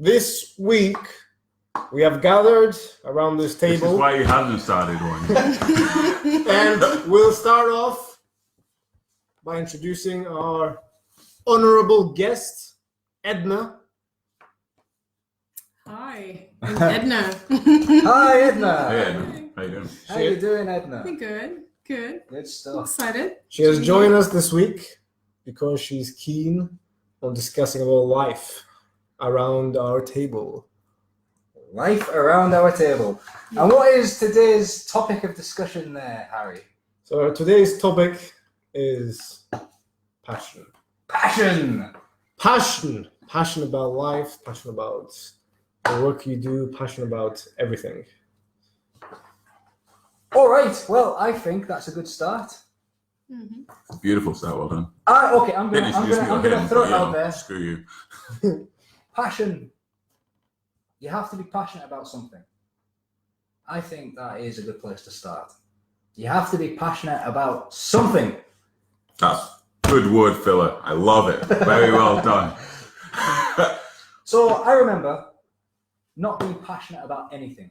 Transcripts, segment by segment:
This week, we have gathered around this table. This is why you haven't started one. And we'll start off by introducing our honorable guest, Edna. Hi, I'm Edna. Hi, Edna. Hey, Edna. How you doing? How you doing, Edna? Good. Good stuff. Excited. She has joined us this week because she's keen on discussing about life around our table. Life around our table. And what is today's topic of discussion there, Harry? So today's topic is passion. Passion. Passion about life, passion about the work you do, passion about everything. All right. Well, I think that's a good start. Mm-hmm. Beautiful start, well done. Okay, I'm gonna throw it out there. Screw you. Passion. You have to be passionate about something. I think that is a good place to start. You have to be passionate about something. That's good word filler. I love it. Very well done. So I remember not being passionate about anything.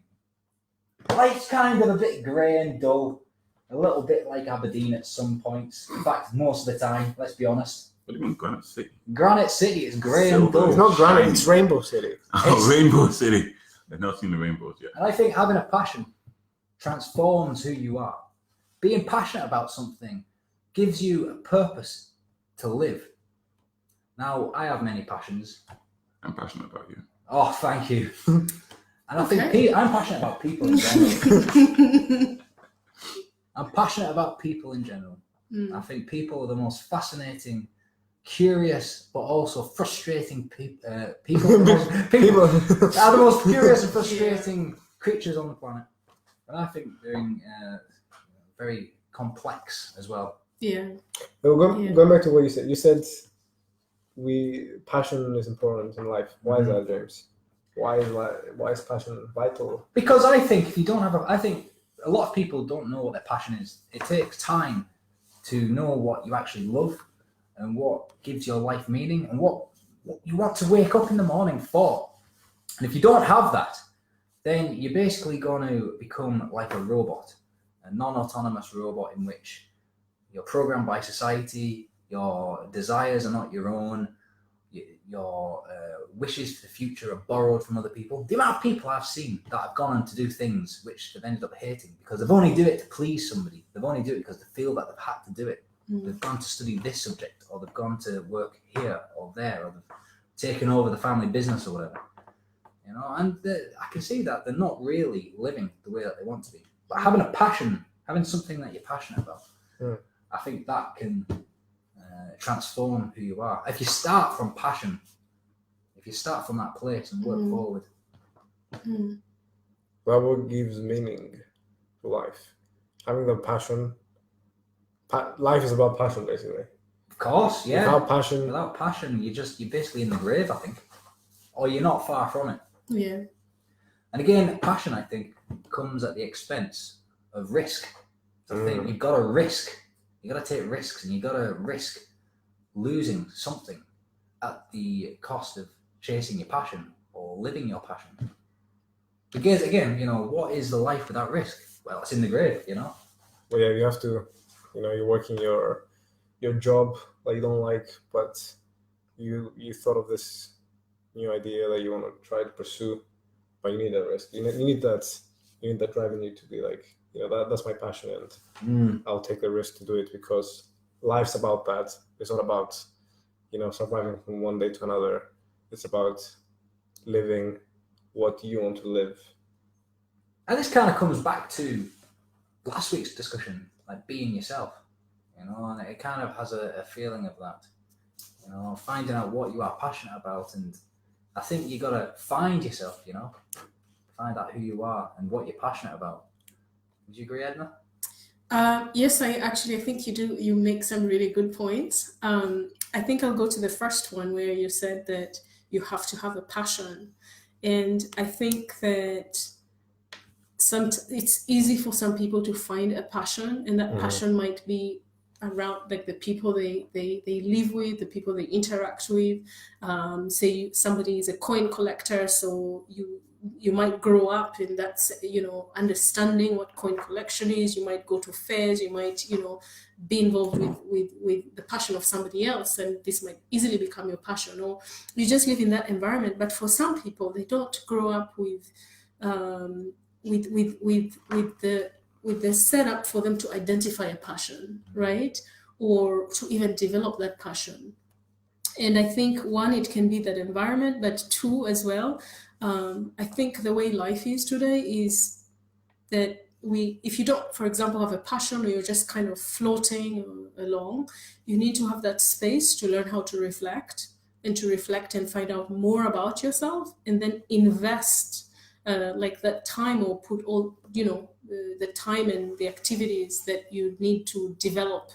Life's kind of a bit grey and dull, a little bit like Aberdeen at some points. In fact, most of the time, let's be honest. What do you mean Granite City? Granite City is grey and Silver. dull. It's not granite, it's Rainbow City. Oh, Rainbow City. I've not seen the rainbows yet. And I think having a passion transforms who you are. Being passionate about something gives you a purpose to live. Now, I have many passions. I'm passionate about you. Oh, thank you. And I think Okay. I'm passionate about people in general. I'm passionate about people in general. I think people are the most fascinating, curious, but also frustrating people. People are the most curious and frustrating creatures on the planet. And I think they're very complex as well. Yeah. Well, going back to what you said passion is important in life. Why is that, James? Why is passion vital? Because I think if you don't have I think a lot of people don't know what their passion is. It takes time to know what you actually love and what gives your life meaning and what you want to wake up in the morning for. And if you don't have that, then you're basically going to become like a robot, a non-autonomous robot in which you're programmed by society, your desires are not your own, your wishes for the future are borrowed from other people. The amount of people I've seen that have gone on to do things which they've ended up hating because they've only do it to please somebody. They've only do it because they feel that they've had to do it. They've gone to study this subject, or they've gone to work here or there, or they've taken over the family business or whatever. You know, and I can see that they're not really living the way that they want to be. But having a passion, having something that you're passionate about, I think that can transform who you are. If you start from passion, if you start from that place and work forward. That what gives meaning to life. Having the passion. Life is about passion, basically. Of course, yeah. Without passion, you're basically in the grave, I think. Or you're not far from it. Yeah. And again, passion, I think, comes at the expense of risk. So I think you've got to risk. You've got to take risks, and you've got to risk losing something at the cost of chasing your passion or living your passion. Because again, you know, what is the life without risk? Well, it's in the grave, you know. Well, yeah, you have to, you're working your job that you don't like, but you thought of this new idea that you want to try to pursue, but you need that risk. You need that drive in you to be like, that's my passion, and I'll take the risk to do it because life's about that. It's not about, surviving from one day to another. It's about living what you want to live. And this kind of comes back to last week's discussion, like being yourself, and it kind of has a feeling of that, finding out what you are passionate about. And I think you got to find yourself, find out who you are and what you're passionate about. Would you agree, Edna? Yes, I think you do. You make some really good points. I think I'll go to the first one where you said that you have to have a passion. And I think that it's easy for some people to find a passion, and that passion might be around, like the people they live with, the people they interact with. Say somebody is a coin collector, so you might grow up in that, understanding what coin collection is. You might go to fairs, you might, be involved with the passion of somebody else, and this might easily become your passion, or you just live in that environment. But for some people, they don't grow up with the setup for them to identify a passion, right? Or to even develop that passion. And I think, one, it can be that environment, but two as well, I think the way life is today is that if you don't, for example, have a passion, or you're just kind of floating along, you need to have that space to learn how to reflect and find out more about yourself, and then invest like that time, or put all, the time and the activities that you need to develop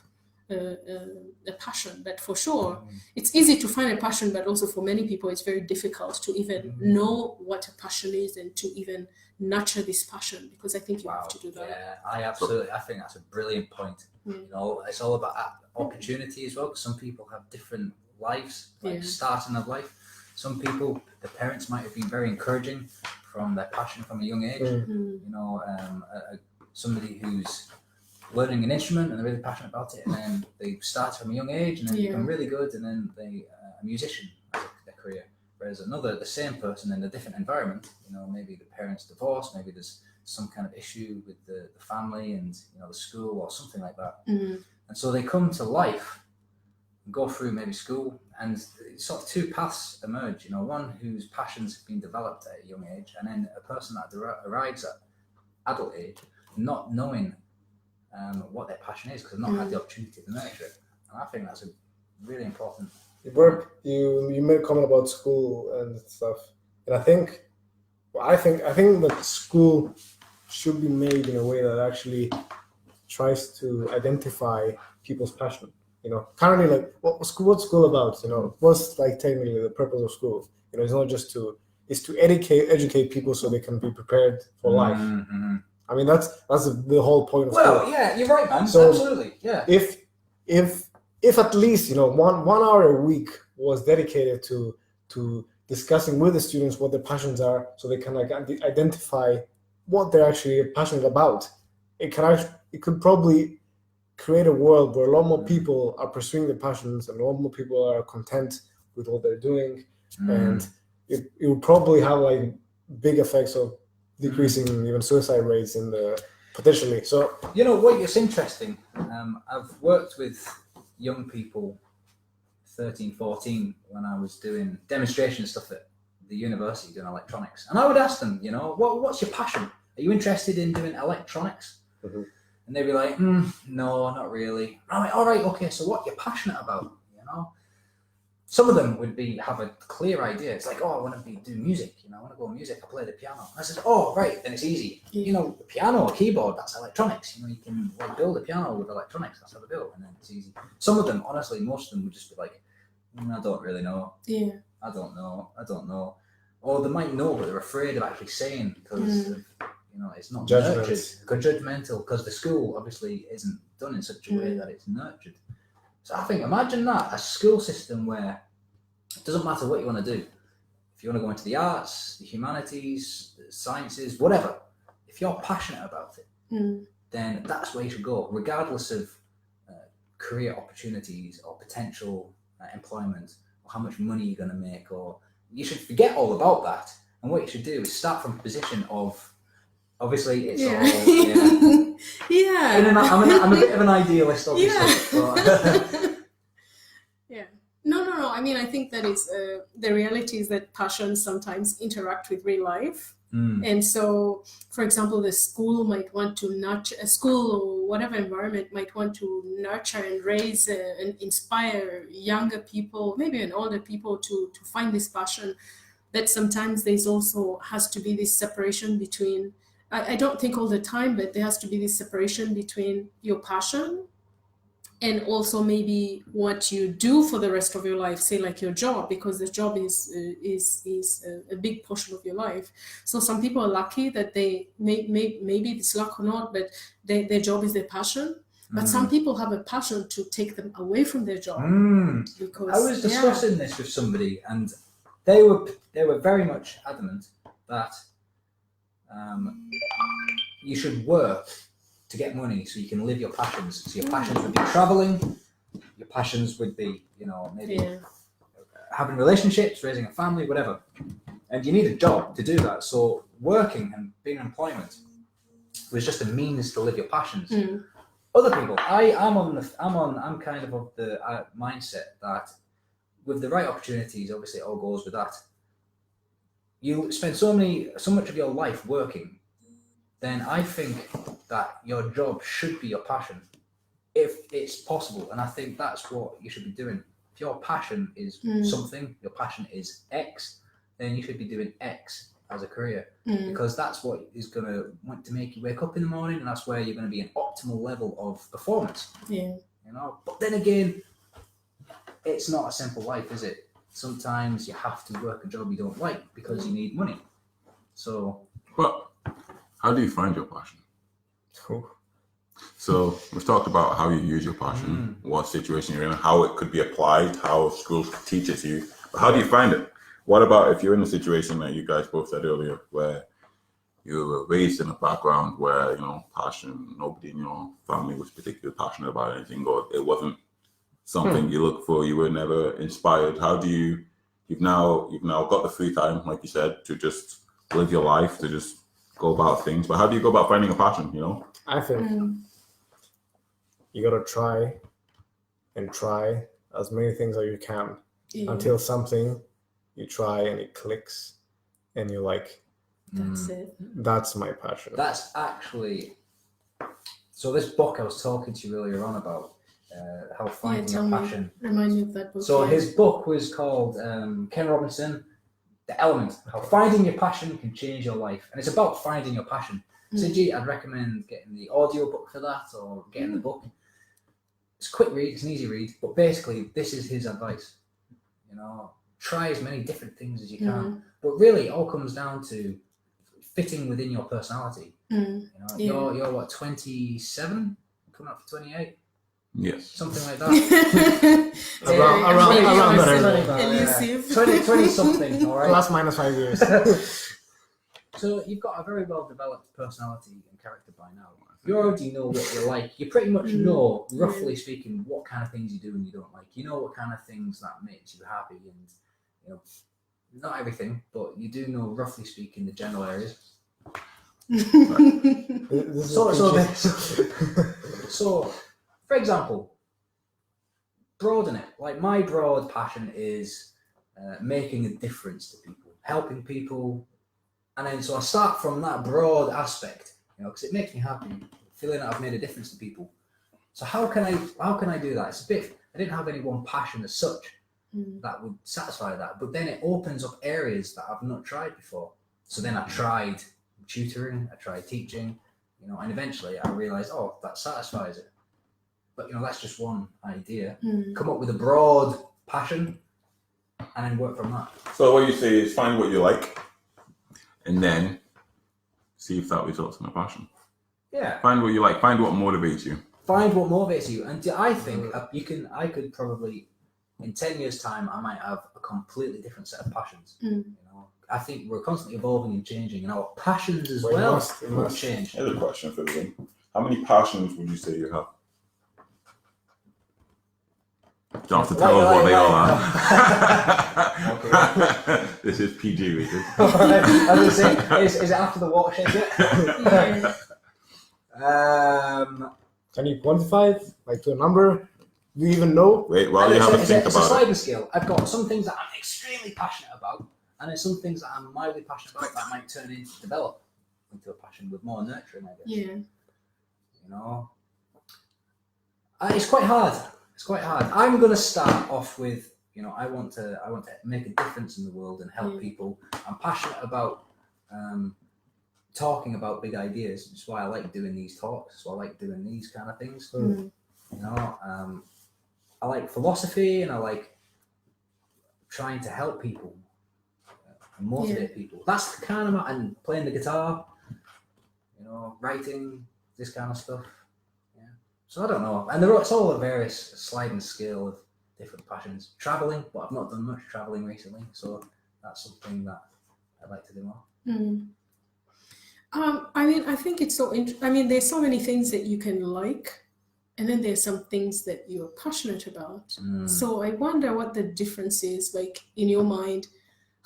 a passion. But for sure, it's easy to find a passion, but also for many people, it's very difficult to even know what a passion is and to even nurture this passion, because I think you have to do that. Yeah, I think that's a brilliant point. It's all about opportunity as well, because some people have different lives, starting of life. Some people, the parents might have been very encouraging from their passion from a young age. Somebody who's learning an instrument and they're really passionate about it, and then they start from a young age and then become really good, and then they a musician as their career. Whereas the same person in a different environment, maybe the parents divorced, maybe there's some kind of issue with the family and the school or something like that. And so they come to life and go through maybe school, and sort of two paths emerge. One whose passions have been developed at a young age, and then a person that arrives at adult age not knowing what their passion is, because they've not had the opportunity to nurture it. And I think that's a really important. You made a comment about school and stuff, and I think that school should be made in a way that actually tries to identify people's passion. Currently, like what's school about? What's like technically the purpose of school? It's not just it's to educate people so they can be prepared for life. I mean, that's the whole point of school. Well, yeah, you're right, man. So absolutely, yeah. If at least 1 hour a week was dedicated to discussing with the students what their passions are, so they can like identify what they're actually passionate about, it could probably create a world where a lot more people are pursuing their passions, and a lot more people are content with what they're doing, and it would probably have like big effects of decreasing even suicide rates potentially. So what is interesting, I've worked with young people 13, 14 when I was doing demonstration stuff at the university doing electronics, and I would ask them, what's your passion? Are you interested in doing electronics? And they'd be like, no, not really. I'm like, all right, okay, so what you're passionate about? Some of them would have a clear idea. It's like, I want to do music. I want to go music. I play the piano. And I said, oh, right, then it's easy. The piano, a keyboard, that's electronics. You can build a piano with electronics. That's how they build, and then it's easy. Some of them, honestly, most of them would just be like, I don't really know. Yeah. I don't know. Or they might know, but they're afraid of actually saying, because it's not nurtured, judgmental, because the school obviously isn't done in such a way that it's nurtured. So I think, imagine that, a school system where it doesn't matter what you want to do. If you want to go into the arts, the humanities, the sciences, whatever, if you're passionate about it, then that's where you should go, regardless of career opportunities or potential employment, or how much money you're going to make, or you should forget all about that. And what you should do is start from a position of, obviously, it's all... Yeah. I'm a bit of an idealist, obviously. But yeah. No. I mean, I think that it's the reality is that passions sometimes interact with real life. And so, for example, the school might want to nurture, a school or whatever environment might want to nurture and raise and inspire younger people, maybe even older people, to find this passion. That sometimes there's also has to be this separation between, I don't think all the time, but there has to be this separation between your passion and also maybe what you do for the rest of your life, say like your job, because the job is a big portion of your life. So some people are lucky that they maybe it's luck or not, but their job is their passion. But some people have a passion to take them away from their job because I was discussing this with somebody, and they were very much adamant that you should work to get money so you can live your passions. So your passions would be traveling, your passions would be, maybe having relationships, raising a family, whatever. And you need a job to do that. So working and being in employment was just a means to live your passions. Other people, I'm kind of the mindset that with the right opportunities, obviously it all goes with that. You spend so much of your life working, then I think that your job should be your passion, if it's possible. And I think that's what you should be doing. If your passion is something, your passion is X, then you should be doing X as a career, because that's what is going to want to make you wake up in the morning, and that's where you're going to be an optimal level of performance. But then again, it's not a simple life, is it? Sometimes you have to work a job you don't like because you need money. So, but how do you find your passion? So we've talked about how you use your passion, what situation you're in, how it could be applied, how schools teach it to you. But how do you find it? What about if you're in a situation that you guys both said earlier, where you were raised in a background where, passion, nobody in your family was particularly passionate about anything, or it wasn't something you look for, you were never inspired. How do you've now got the free time, like you said, to just live your life, to just go about things. But how do you go about finding a passion, I think you gotta try as many things as you can until something you try and it clicks and you're like, that's it. That's my passion. That's actually, so this book I was talking to you earlier on about, how finding your passion. Remind me of that book. So his book was called Ken Robinson, The Element, how finding your passion can change your life. And it's about finding your passion. Siji, I'd recommend getting the audio book for that, or getting the book. It's a quick read, it's an easy read, but basically this is his advice. Try as many different things as you can. But really it all comes down to fitting within your personality. You're what, 27? Coming up for 28? Yes. Something like that. around that area. 20 something, all right? Plus minus 5 years. So you've got a very well developed personality and character by now. You already know what you're like. You pretty much know, roughly speaking, what kind of things you do and you don't like. You know what kind of things that makes you happy, and not everything, but you do know, roughly speaking, the general areas. So, for example, broaden it. Like, my broad passion is making a difference to people, helping people, and then so I start from that broad aspect, because it makes me happy, feeling that I've made a difference to people. So how can I do that? It's a bit, I didn't have any one passion as such that would satisfy that, but then it opens up areas that I've not tried before. So then I tried tutoring, I tried teaching, and eventually I realized, that satisfies it. But that's just one idea. Come up with a broad passion and then work from that. So what you say is find what you like and then see if that results in a passion. Yeah. Find what you like, find what motivates you. Find what motivates you. And I think I could probably, in 10 years' time, I might have a completely different set of passions. I think we're constantly evolving and changing, and our passions as well must change. Here's a question for the room. How many passions would you say you have? You don't have to tell us what they all are. Okay. This is PG rated. I was going to say, is it after the watershed yet? Can you quantify it, like to a number? Do you even know? Wait, while you have a think it's about a sliding scale. I've got some things that I'm extremely passionate about, and there's some things that I'm mildly passionate about that might turn into develop into a passion with more nurturing, I guess. Yeah. It's quite hard. It's quite hard. I'm going to start off with, I want to make a difference in the world and help people. I'm passionate about talking about big ideas. That's why I like doing these talks. So I like doing these kind of things. I like philosophy, and I like trying to help people and motivate people. That's the kind of, and playing the guitar, writing, this kind of stuff. So I don't know. And it's all a various sliding scale of different passions. Traveling, but I've not done much traveling recently, so that's something that I'd like to do more. I mean, I think it's so. I mean, there's so many things that you can like, and then there's some things that you're passionate about. So I wonder what the difference is, like in your mind,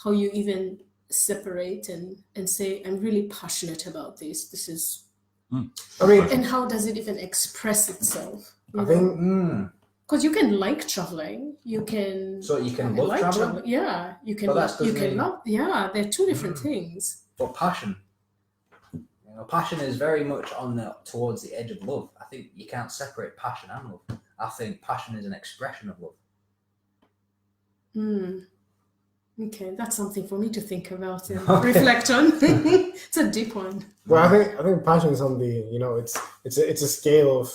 how you even separate and say, I'm really passionate about this. This is, I mean, and how does it even express itself? I think Because you can like traveling, you can. So you can love like traveling? Yeah, you can. But that You doesn't can mean- love. Yeah, they're two different things. But passion, passion is very much towards the edge of love. I think you can't separate passion and love. I think passion is an expression of love. Okay, that's something for me to think about and reflect on. It's a deep one. well, I think passion is on the, you know, it's a scale of,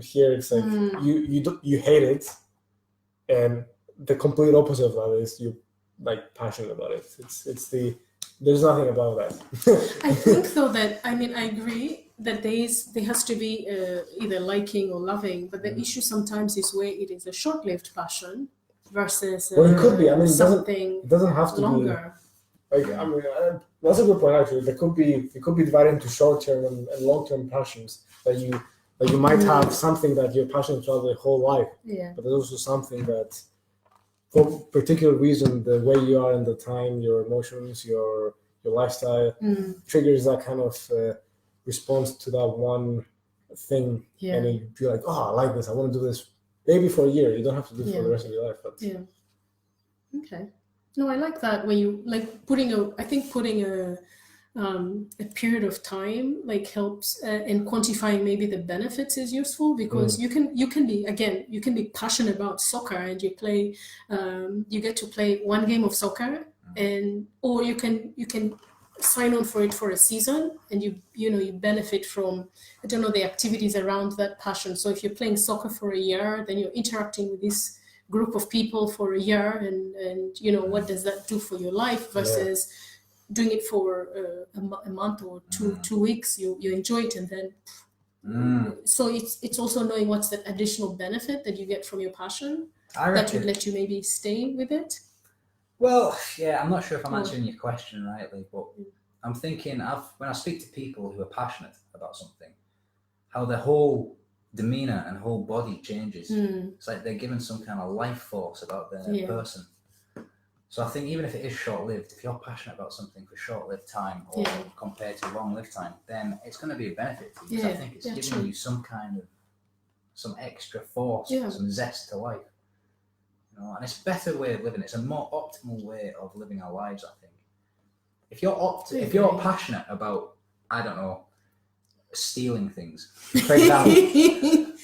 here it's like you hate it, and the complete opposite of that is you like passionate about it. There's nothing about that. I think though that, I mean, I agree that there has to be either liking or loving, but the issue sometimes is where it is a short-lived passion versus Well, it could be. I mean, something it doesn't have to longer. be. Like, I mean, that's a good point actually. It could be divided into short-term and long-term passions that you might have something that you're passionate about the whole life. Yeah. But there's also something that, for particular reason, the way you are in the time, your emotions, your lifestyle triggers that kind of response to that one thing, and you feel like, oh, I like this. I want to do this. Maybe for a year. You don't have to do it for the rest of your life. But Okay. No, I like that when you like putting a period of time like helps, and quantifying maybe the benefits is useful, because you can be passionate about soccer and you play, you get to play one game of soccer, or you can sign on for it for a season, and you benefit from, I don't know, the activities around that passion. So if you're playing soccer for a year, then you're interacting with this group of people for a year, and what does that do for your life versus doing it for a month or 2 weeks. You enjoy it, and then so it's also knowing what's the additional benefit that you get from your passion that would let you maybe stay with it. Well, yeah, I'm not sure if I'm answering your question rightly, but I'm thinking when I speak to people who are passionate about something, how their whole demeanor and whole body changes. It's like they're given some kind of life force about their person. So I think even if it is short-lived, if you're passionate about something for short-lived time or compared to long-lived time, then it's going to be a benefit to you. Because I think it's giving you some extra force, some zest to life. And it's a better way of living. It's a more optimal way of living our lives, I think. If you're passionate about, I don't know, stealing things, for example,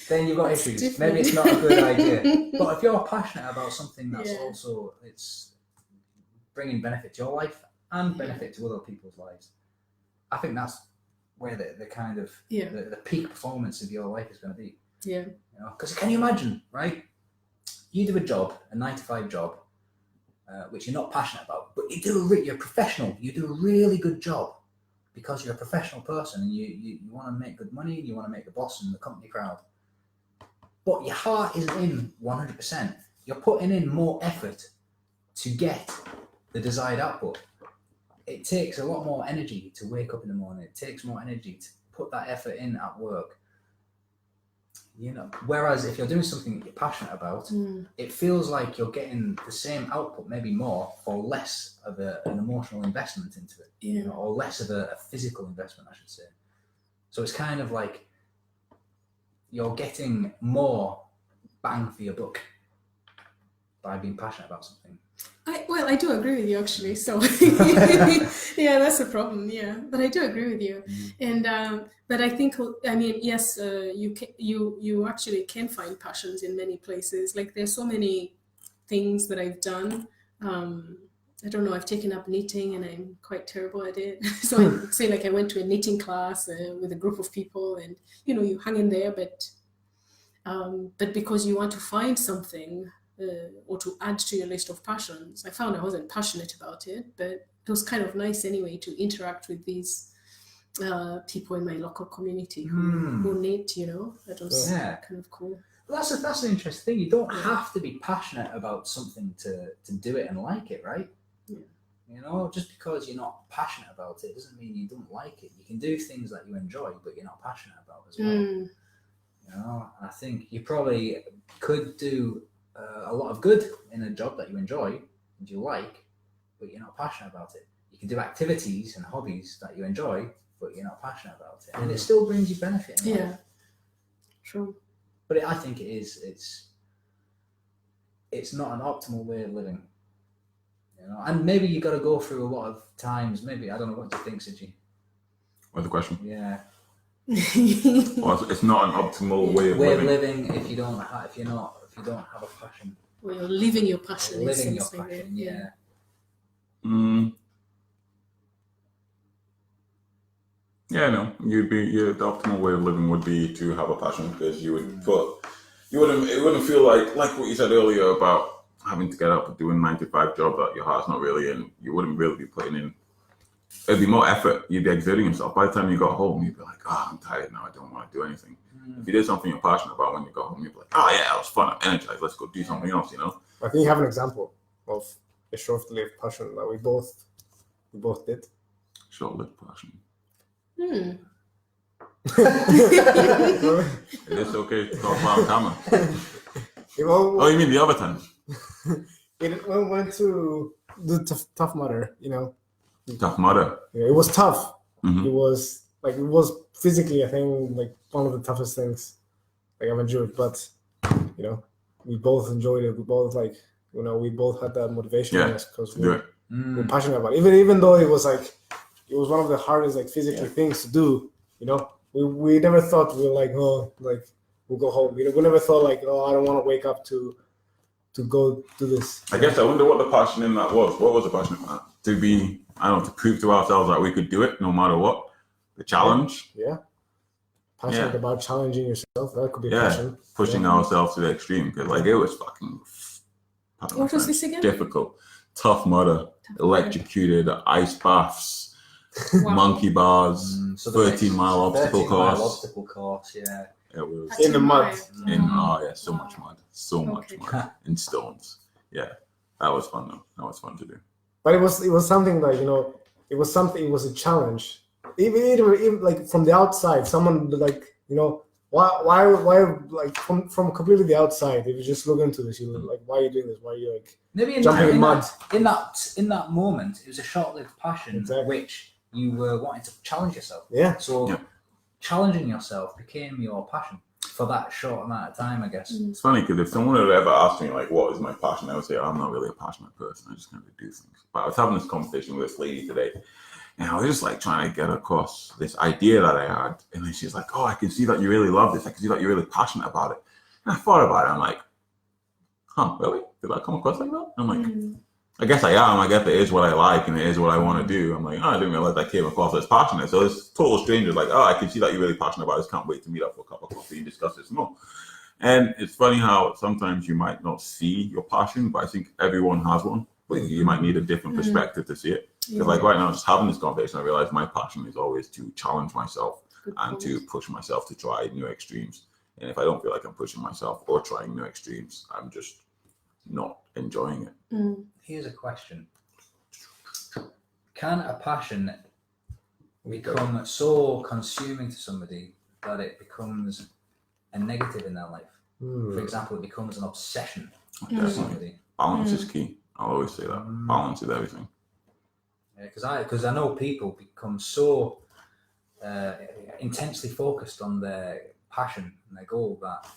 then you've got issues. Maybe it's not a good idea. But if you're passionate about something that's also, it's bringing benefit to your life and benefit to other people's lives, I think that's where the kind of the peak performance of your life is going to be. Yeah. Because can you imagine, right? You do a job, a 9-to-5 job, which you're not passionate about, but you're professional. You do a really good job because you're a professional person, and you want to make good money, and you want to make the boss and the company proud. But your heart isn't in 100%. You're putting in more effort to get the desired output. It takes a lot more energy to wake up in the morning. It takes more energy to put that effort in at work. Whereas if you're doing something that you're passionate about, it feels like you're getting the same output, maybe more, for less of an emotional investment into it, or less of a physical investment, I should say. So it's kind of like you're getting more bang for your buck by being passionate about something. I do agree with you, actually. So yeah, that's a problem. Yeah, but I do agree with you. And but I think, I mean, yes, you actually can find passions in many places. Like there's so many things that I've done. I don't know. I've taken up knitting, and I'm quite terrible at it. So I'd say, like, I went to a knitting class with a group of people, and you hang in there, but because you want to find something. Or to add to your list of passions. I found I wasn't passionate about it, but it was kind of nice anyway to interact with these people in my local community who need, that was kind of cool. Well, that's an interesting thing. You don't have to be passionate about something to do it and like it, right? Yeah. Just because you're not passionate about it doesn't mean you don't like it. You can do things that you enjoy, but you're not passionate about as well. I think you probably could do a lot of good in a job that you enjoy and you like, but you're not passionate about it. You can do activities and hobbies that you enjoy, but you're not passionate about it, and it still brings you benefit in life. Yeah, true. But I think it is. It's not an optimal way of living, And maybe you got to go through a lot of times. Maybe I don't know. What do you think, Siji? What's the question? Yeah. Well, it's not an optimal way of living if you don't have a passion. Well, you're living your passion. Living your passion. Yeah. Yeah, no. The optimal way of living would be to have a passion, because you would it wouldn't feel like what you said earlier about having to get up and do a 9-to-5 job that your heart's not really in. You wouldn't really be putting in. It'd be more effort. You'd be exerting yourself. By the time you got home, you'd be like, I'm tired now. I don't want to do anything. If you did something you're passionate about when you got home, you'd be like, yeah, that was fun. I'm energized. Let's go do something else. I think you have an example of a short-lived passion that we both did. Short-lived passion. Hmm. It's okay to talk about camera. Oh, you mean the other time? It went to the tough Mudder, Tough Mudder. It was tough. Mm-hmm. It was physically, I think, one of the toughest things I've enjoyed. But we both enjoyed it. We both we both had that motivation in us because we're passionate about it. Even though it was one of the hardest physically things to do. We never thought we were we'll go home. We never thought I don't want to wake up to go do this. I guess I wonder what the passion in that was. What was the passion in that? To prove to ourselves that we could do it no matter what. The challenge. Yeah. Passionate about challenging yourself. That could be passion. Pushing ourselves to the extreme. Because it was fucking. What was this again? Difficult. Tough Mudder. Electrocuted. Ice baths. Wow. Monkey bars. 13-mile obstacle course. Obstacle course. Yeah. It was in the mud. So much mud. So much mud. In stones. Yeah. That was fun though. That was fun to do. But it was something it was a challenge. Even from the outside, someone why from completely the outside, if you just look into this, you're why are you doing this? Why are you maybe jumping in mud? In that moment, it was a short-lived passion, which you were wanting to challenge yourself. Yeah. So challenging yourself became your passion for that short amount of time, I guess. It's funny because if someone had ever asked me what is my passion, I would say I'm not really a passionate person. I just kind of do things. But I was having this conversation with this lady today, and I was just trying to get across this idea that I had, and then she's like, "Oh, I can see that you really love this. I can see that you're really passionate about it." And I thought about it. I'm like, "Huh, really? Did I come across like that?" I'm like, I guess I am. I guess it is what I like and it is what I want to do. I'm like, I didn't realize I came across as passionate. So this total stranger is I can see that you're really passionate about this. Can't wait to meet up for a cup of coffee and discuss this more. And it's funny how sometimes you might not see your passion, but I think everyone has one. But you might need a different perspective to see it. Because right now, just having this conversation, I realize my passion is always to challenge myself and to push myself to try new extremes. And if I don't feel like I'm pushing myself or trying new extremes, I'm just not enjoying it. Here's a question. Can a passion become so consuming to somebody that it becomes a negative in their life? For example, it becomes an obsession for somebody. Balance is key. I'll always say that. Balance is everything. Yeah, because I know people become so intensely focused on their passion and their goal that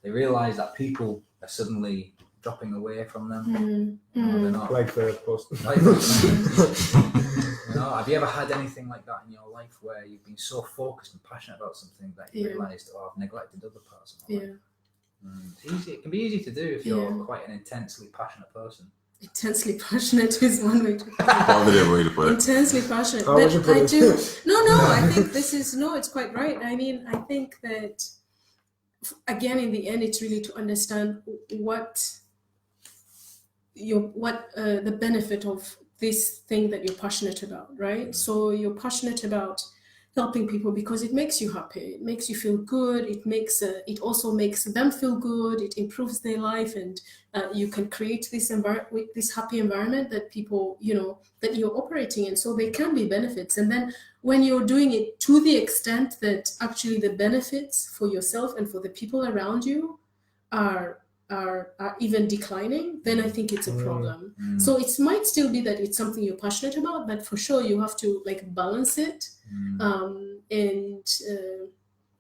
they realize that people are suddenly dropping away from them. They're not like the post. Have you ever had anything like that in your life where you've been so focused and passionate about something that you realized, I've neglected other parts of my life? It can be easy to do if you're quite an intensely passionate person. Intensely passionate is one way to put it. Positive way to put it. Intensely passionate. How but would you put I it? do. No, I think it's quite right. I mean, I think that, again, in the end, it's really to understand what the benefit of this thing that you're passionate about, right? So you're passionate about helping people because it makes you happy. It makes you feel good. It also makes them feel good. It improves their life, and you can create this happy environment that people, that you're operating in. So there can be benefits. And then when you're doing it to the extent that actually the benefits for yourself and for the people around you are even declining, then I think it's a problem. So it might still be that it's something you're passionate about, but for sure you have to balance it, and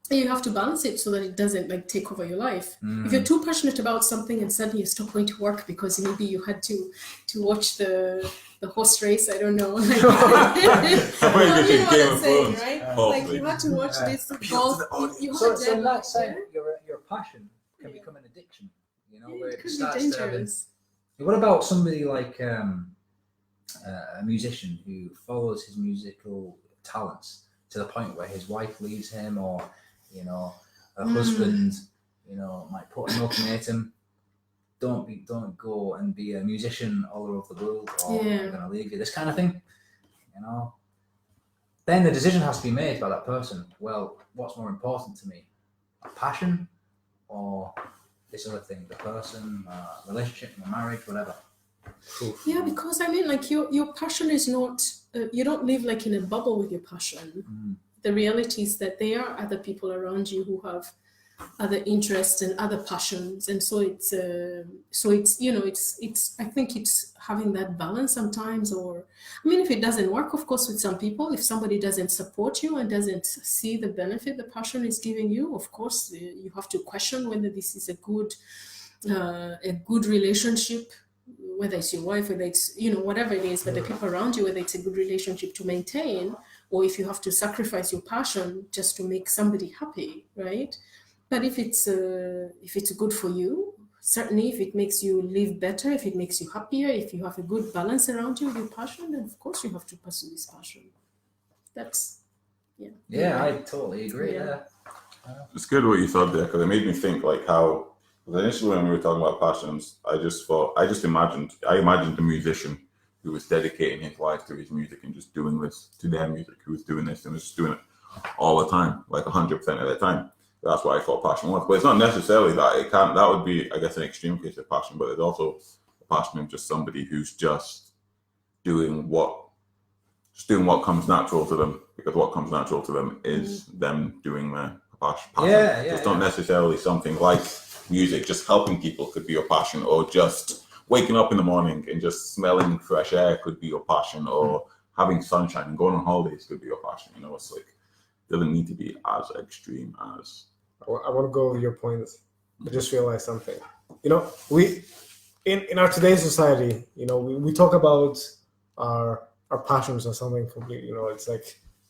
you have to balance it so that it doesn't take over your life. If you're too passionate about something and suddenly you stop going to work because maybe you had to watch the horse race, I don't know. You know what I'm saying, right? You had to watch this golf. You So in that sense, your passion can become an addiction. Where it it could starts be to dangerous. What about somebody like a musician who follows his musical talents to the point where his wife leaves him, or a husband might put an ultimatum: don't go and be a musician all over the world, or I'm going to leave you. This kind of thing, Then the decision has to be made by that person. Well, what's more important to me, my passion, or this other thing, the person, relationship, my marriage, whatever. Yeah, because your passion is not, you don't live in a bubble with your passion. The reality is that there are other people around you who have other interests and other passions, and so it's I think it's having that balance sometimes. Or if it doesn't work, of course, with some people, if somebody doesn't support you and doesn't see the benefit the passion is giving you, of course you have to question whether this is a good relationship, whether it's your wife, whether it's whatever it is, but the people around you, whether it's a good relationship to maintain, or if you have to sacrifice your passion just to make somebody happy, right? But if it's good for you, certainly if it makes you live better, if it makes you happier, if you have a good balance around you with your passion, then of course you have to pursue this passion. That's I totally agree. Yeah. It's good what you said there, because it made me think how, initially when we were talking about passions, I imagined a musician who was dedicating his life to his music and just doing this to their music, who was doing this and was just doing it all the time, 100% of the time. That's what I thought passion was. But it's not necessarily that. That would be, I guess, an extreme case of passion, but there's also a passion of just somebody who's just doing what comes natural to them, because what comes natural to them is them doing their passion. It's not necessarily something like music. Just helping people could be your passion, or just waking up in the morning and just smelling fresh air could be your passion, or having sunshine and going on holidays could be your passion. It's doesn't need to be as extreme as. I want to go over your points. I just realized something. We in our today's society, we talk about our passions or something completely. It's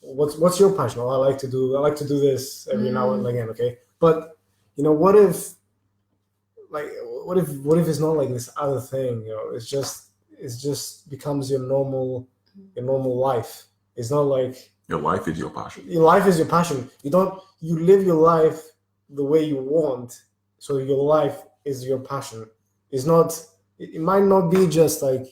what's your passion? I like to do this every now and again. Okay, but what if it's not this other thing? It's just becomes your normal life. It's not your life is your passion. Your life is your passion. You live your life the way you want, so your life is your passion. It's not. It might not be just a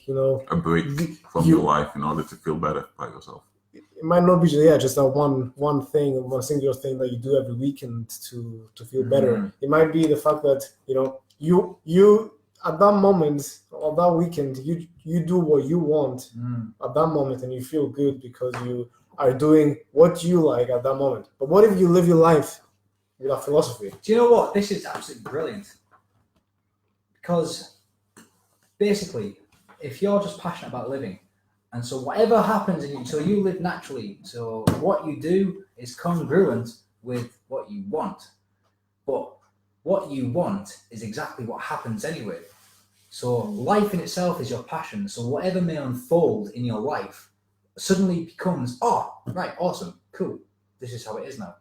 break from your life in order to feel better by yourself. It might not be just that one thing, one singular thing that you do every weekend to feel better. It might be the fact that you at that moment or that weekend you do what you want at that moment, and you feel good because you are doing what you like at that moment. But what if you live your life with that philosophy? Do you know what? This is absolutely brilliant. Because basically, if you're just passionate about living, and so whatever happens in you, so you live naturally, so what you do is congruent with what you want. But what you want is exactly what happens anyway. So life in itself is your passion. So whatever may unfold in your life suddenly becomes, right, awesome, cool, this is how it is now.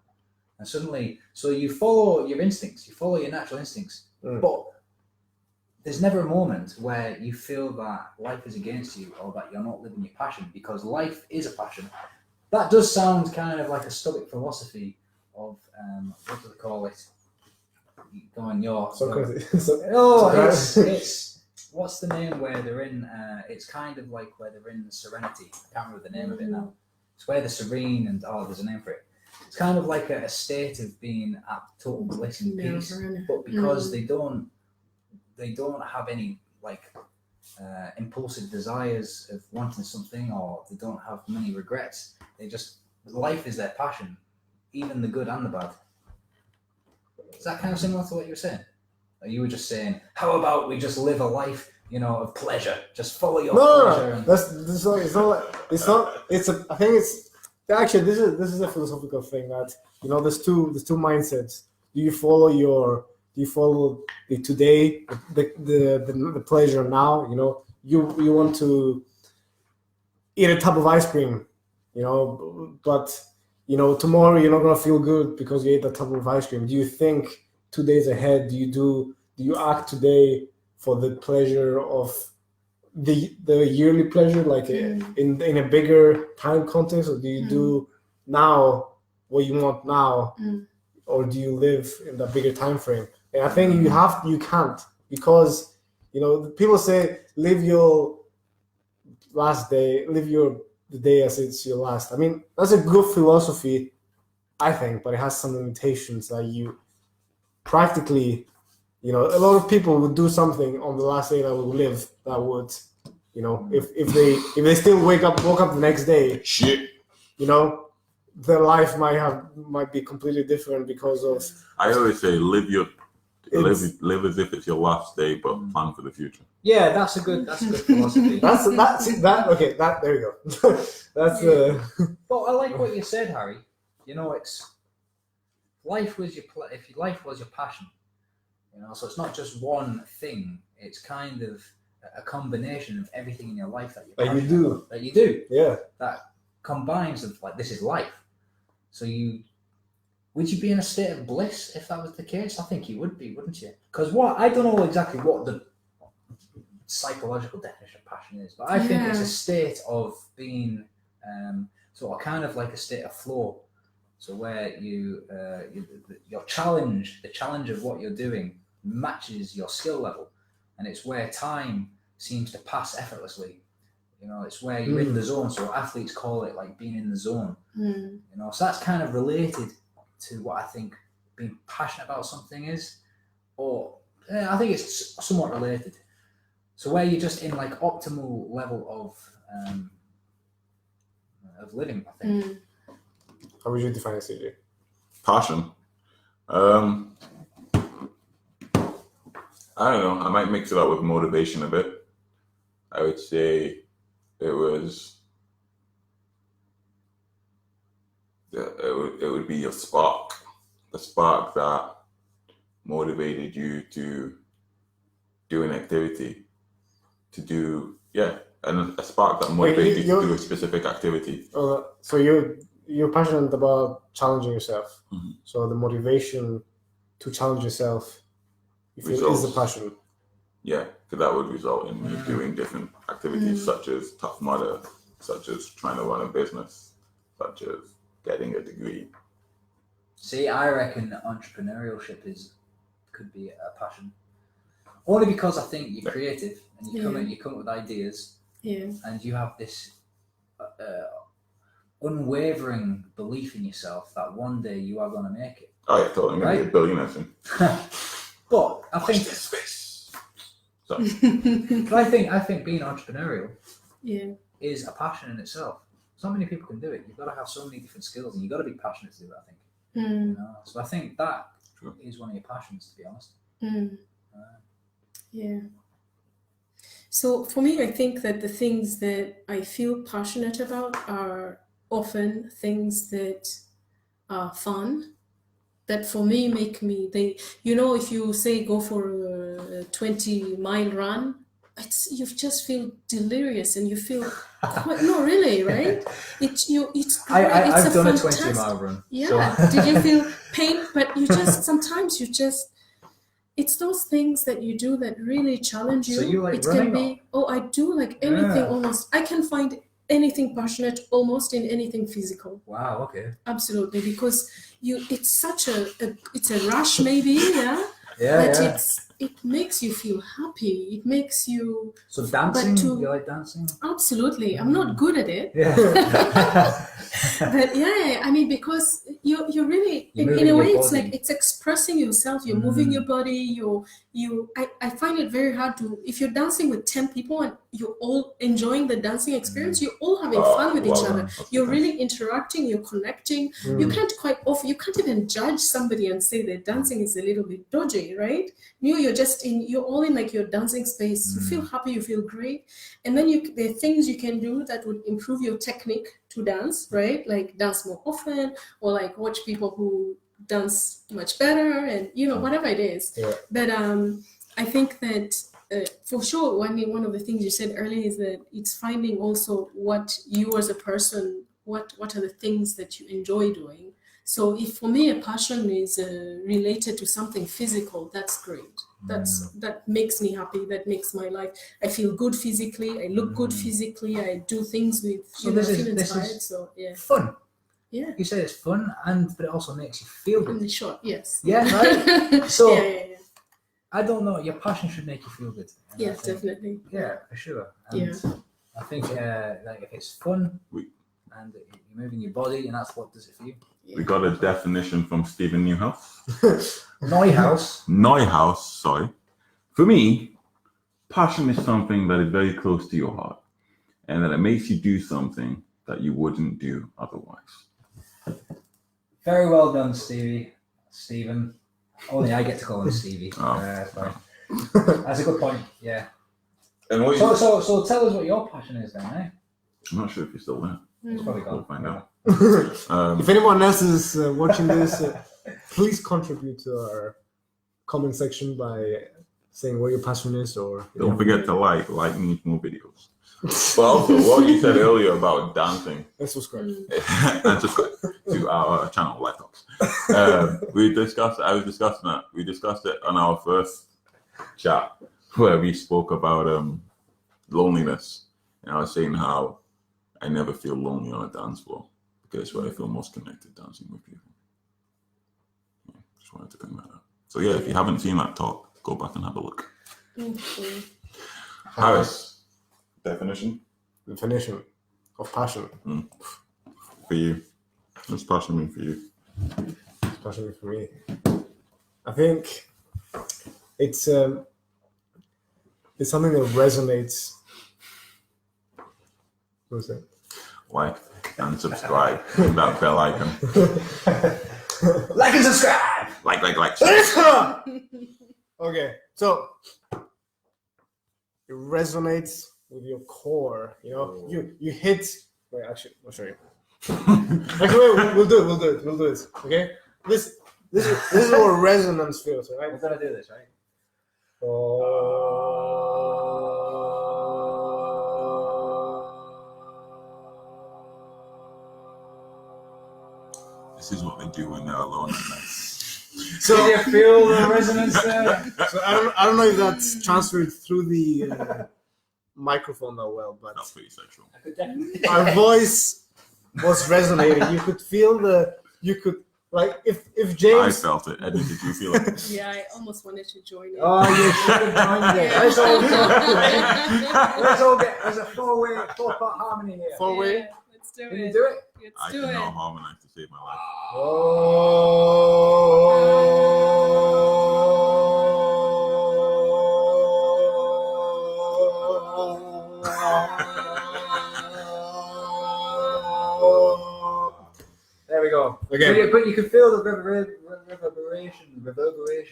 And suddenly, so you follow your instincts, you follow your natural instincts, but there's never a moment where you feel that life is against you or that you're not living your passion, because life is a passion. That does sound kind of like a Stoic philosophy of, what do they call it? Go on, it's what's the name where they're in? It's kind of like where they're in Serenity. I can't remember the name of it now. It's where they're serene and there's a name for it. It's kind of like a state of being at total bliss and peace, but because they don't have any like impulsive desires of wanting something, or they don't have many regrets. Life is their passion, even the good and the bad. Is that kind of similar to what you were saying? Or you were just saying, how about we just live a life, of pleasure? Just follow your pleasure. No. I think it's actually this is a philosophical thing that there's two mindsets. Do you follow the today, the pleasure now? You want to eat a tub of ice cream, but tomorrow you're not gonna feel good because you ate a tub of ice cream. Do you think 2 days ahead? Do you act today for the pleasure of the yearly pleasure, like in a bigger time context, or do you do now what you want now, or do you live in that bigger time frame? And I think you can't, because people say live the day as it's your last. I mean, that's a good philosophy, I think, but it has some limitations that you practically, a lot of people would do something on the last day that would live that would, if they still woke up the next day, their life might be completely different because of. I always say live as if it's your last day, but plan for the future. Yeah, that's a good philosophy. There you go. But I like what you said, Harry. It's life was if life was your passion. So it's not just one thing. It's kind of a combination of everything in your life that you do. Yeah. That combines of like, this is life. So would you be in a state of bliss if that was the case? I think you would be, wouldn't you? Because I don't know exactly what the psychological definition of passion is, but I think it's a state of being sort of kind of like a state of flow. So where your challenge, the challenge of what you're doing matches your skill level, and it's where time seems to pass effortlessly. It's where you're in the zone. So athletes call it like being in the zone. So that's kind of related to what I think being passionate about something is, or I think it's somewhat related. So where you're just in like optimal level of living, I think. How would you define it, Siji? Passion. I don't know. I might mix it up with motivation a bit. I would say it would be a spark, the spark that motivated you to do an activity, and a spark that motivated you to do a specific activity. So you're passionate about challenging yourself. Mm-hmm. So the motivation to challenge yourself is the passion. Yeah, because that would result in me doing different activities such as Tough Mudder, such as trying to run a business, such as getting a degree. See, I reckon entrepreneurship could be a passion. Only because I think you're creative and you come up with ideas, and you have this unwavering belief in yourself that one day you are going to make it. Oh yeah, totally. I'm going to be a billionaire soon. But I think this space. But I think being entrepreneurial is a passion in itself. So many people can do it. You've got to have so many different skills, and you've got to be passionate to do it, I think. So I think that is one of your passions, to be honest. So for me, I think that the things that I feel passionate about are often things that are fun, that for me make me, if you say go for a 20-mile run, you just feel delirious and you feel no, really, right? It's great. I've done a 20-mile run. Yeah. So. Did you feel pain? But sometimes it's those things that you do that really challenge you. So you like it running? Can be. I do like anything almost. I can find anything passionate almost in anything physical. Wow. Okay. Absolutely, because it's such it's a rush maybe, it makes you feel happy. It makes you. So dancing? You like dancing? Absolutely. I'm not good at it. Yeah. But yeah, I mean, because you're really You're in a moving way, your it's body. like it's expressing yourself. You're moving your body. I find it very hard to, if you're dancing with 10 people and you're all enjoying the dancing experience, you're all having fun with each well, other. that's You're the really interacting. You're connecting. You can't even judge somebody and say their dancing is a little bit dodgy, right? You're all in like your dancing space. You feel happy. You feel great. And then there are things you can do that would improve your technique to dance, right? Like dance more often, or like watch people who dance much better, and whatever it is. Yeah. But I think that for sure, one of the things you said earlier is that it's finding also what you as a person, what are the things that you enjoy doing. So if for me a passion is related to something physical, that's great. That makes me happy. That makes my life. I feel good physically. I look good physically. I do things with So feel this inspired. is So yeah, fun. yeah. You say it's fun, but it also makes you feel good. In short, yes. Yeah, right. So yeah. I don't know. Your passion should make you feel good. And I Yes, think- definitely. Yeah, for sure. And Yeah. I think like if it's fun and you're moving your body, and that's what does it for you. We got a definition from Stephen Newhouse. Neuhaus. Sorry. For me, passion is something that is very close to your heart, and that it makes you do something that you wouldn't do otherwise. Very well done, Stephen. Only I get to call him Stevie. Oh. Fine. That's a good point. Yeah. And what So tell us what your passion is then, eh? I'm not sure if you're still there. It's probably We'll gone. find out. If anyone else is watching this, please contribute to our comment section by saying what your passion is, or Don't forget to like me for more videos. But also, what you said earlier about dancing, and subscribe. and subscribe to our channel, Life Talks. I was discussing that. We discussed it on our first chat where we spoke about loneliness, and I was saying how I never feel lonely on a dance floor because it's where I feel most connected, dancing with people. Yeah, just wanted to bring that up. So yeah, if you haven't seen that talk, go back and have a look. Okay. Harris, definition of passion. for you. What's passion mean for you? Passion for me, I think it's something that resonates. What is it? Like and subscribe. Hit that bell icon. Like and subscribe. Like. Okay, so it resonates with your core. You hit. Wait, actually, I'll show you. Actually, wait, we'll do it. Okay, this is what resonance feels, right? We're gonna do this, right? This is what they do when they're alone at night. So Did you feel the resonance there? So I don't know if that's transferred through the microphone that well, but That's pretty sexual. I could definitely. our voice was resonating. You could feel like if I James. felt it. Edna, did you feel it? Yeah, I almost wanted to join in. Oh, you should have joined it. Yeah. Let's all get. There's a four-part harmony here. Four-way? Yeah, let's do Can you it. do it? Let's I do cannot it. harmonize to save my life. There we go. Okay. But you can feel the reverberation.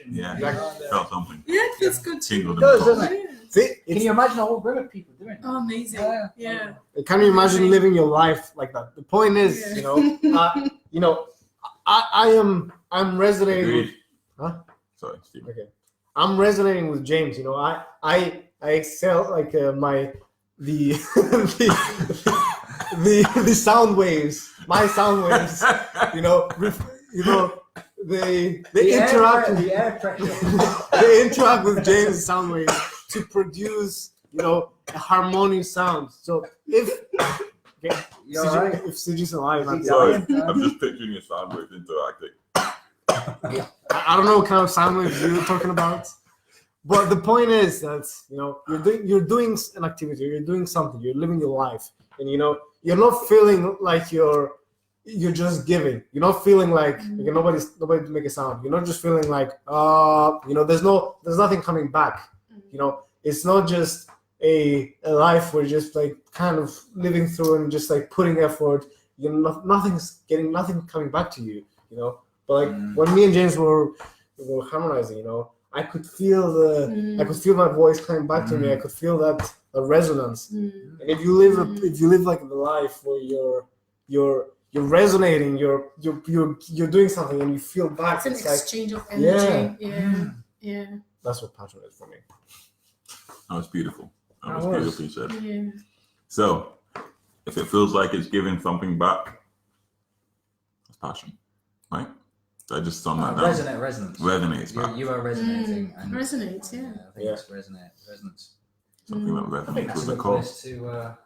Yeah, Exactly. felt something. Yeah, it feels good too. Tingled in It does, the doesn't toes. it? Yeah. See, Can you imagine a whole group of people doing it? Oh, amazing. Yeah. Yeah. can you imagine living your life like that? The point is, Yeah. I'm resonating. Agreed. Huh? Sorry, Stephen. Okay, I'm resonating with James. I excel like the the sound waves, my sound waves. They interact. The air pressure. They interact with James' sound waves to produce a harmonious sound. So if You all right? if Siji's alive, I'm Sorry, Yeah. I'm just picturing your sound waves interacting. I don't know what kind of sound waves you're talking about, but the point is that you're doing an activity, you're doing something, you're living your life, and you're not feeling like you're you're just giving. You're not feeling like nobody to make a sound. You're not just feeling like there's nothing coming back. It's not just a life where you're just like kind of living through and just like putting effort. Nothing coming back to you. But like when me and James were harmonizing, I could feel I could feel my voice coming back to me. I could feel that resonance. And if you live like the life where you're resonating, you're doing something and you feel back. It's an exchange of energy. Yeah. That's what passion is for me. That was beautiful. That was beautifully said. Yeah. So, if it feels like it's giving something back, it's passion, right? I just sum that down. Resonance. Resonates back. You are resonating. And, resonates, yeah. I think it's resonance. Something that I think resonates that's with a the good cause. place